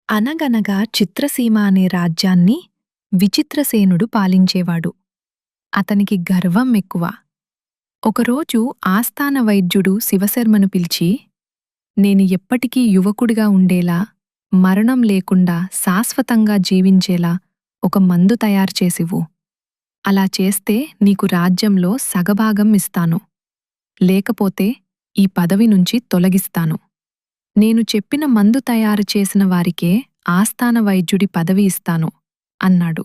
అనగనగా చిత్రసీమ అనే రాజ్యాన్ని విచిత్రసేనుడు పాలించేవాడు. అతనికి గర్వం ఎక్కువ. ఒకరోజు ఆస్థాన వైద్యుడు శివశర్మను పిలిచి, నేను ఎప్పటికీ యువకుడిగా ఉండేలా, మరణం లేకుండా శాశ్వతంగా జీవించేలా ఒక మందు తయారు చేసివ్వు. అలా చేస్తే నీకు రాజ్యంలో సగభాగం ఇస్తాను. లేకపోతే ఈ పదవి నుంచి తొలగిస్తాను. నేను చెప్పిన మందు తయారు చేసిన వారికే ఆస్థాన వైద్యుడి పదవి ఇస్తాను అన్నాడు.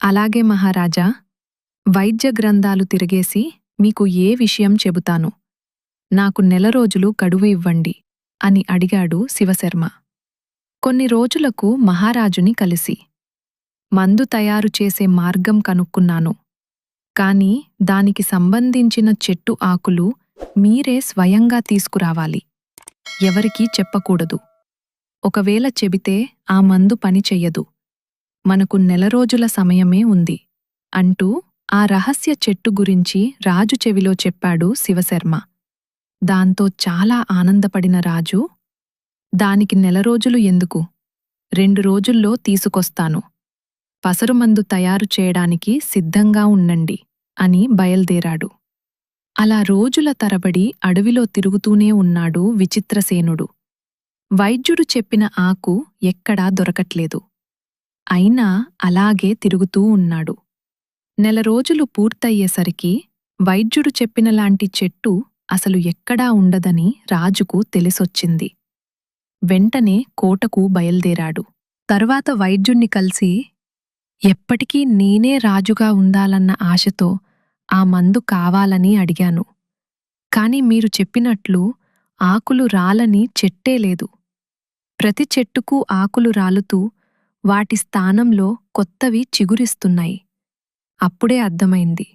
అలాగే మహారాజా, వైద్య గ్రంథాలు తిరిగేసి మీకు ఏ విషయం చెబుతాను. నాకు 1 రోజులు గడువు ఇవ్వండి అని అడిగాడు శివశర్మ. కొన్ని రోజులకు మహారాజుని కలిసి, మందు తయారు చేసే మార్గం కనుక్కున్నాను. కాని దానికి సంబంధించిన చెట్టు ఆకులు మీరే స్వయంగా తీసుకురావాలి. ఎవరికీ చెప్పకూడదు. ఒకవేళ చెబితే ఆ మందు పని చెయ్యదు. మనకు 1 రోజుల సమయమే ఉంది అంటూ ఆ రహస్య చెట్టు గురించి రాజు చెవిలో చెప్పాడు శివశర్మ. దాంతో చాలా ఆనందపడిన రాజు, దానికి 1 రోజులు ఎందుకు, 2 రోజుల్లో తీసుకొస్తాను. పసరుమందు తయారు చేయడానికి సిద్ధంగా ఉండండి అని బయల్దేరాడు. అలా రోజుల తరబడి అడవిలో తిరుగుతూనే ఉన్నాడు విచిత్రసేనుడు. వైద్యుడు చెప్పిన ఆకు ఎక్కడా దొరకట్లేదు. అయినా అలాగే తిరుగుతూ ఉన్నాడు. 1 రోజులు పూర్తయ్యేసరికి వైద్యుడు చెప్పినలాంటి చెట్టు అసలు ఎక్కడా ఉండదని రాజుకు తెలిసొచ్చింది. వెంటనే కోటకు బయల్దేరాడు. తర్వాత వైద్యుణ్ణి కలిసి, ఎప్పటికీ నేనే రాజుగా ఉండాలన్న ఆశతో ఆ మందు కావాలని అడిగాను. కాని మీరు చెప్పినట్లు ఆకులు రాలని చెట్టే లేదు. ప్రతి చెట్టుకు ఆకులు రాలుతూ వాటి స్థానంలో కొత్తవి చిగురిస్తున్నాయి. అప్పుడే అర్థమైంది,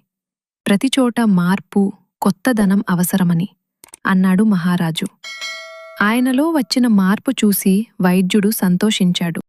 ప్రతిచోట మార్పు, కొత్తదనం అవసరమని అన్నాడు మహారాజు. ఆయనలో వచ్చిన మార్పు చూసి వైద్యుడు సంతోషించాడు.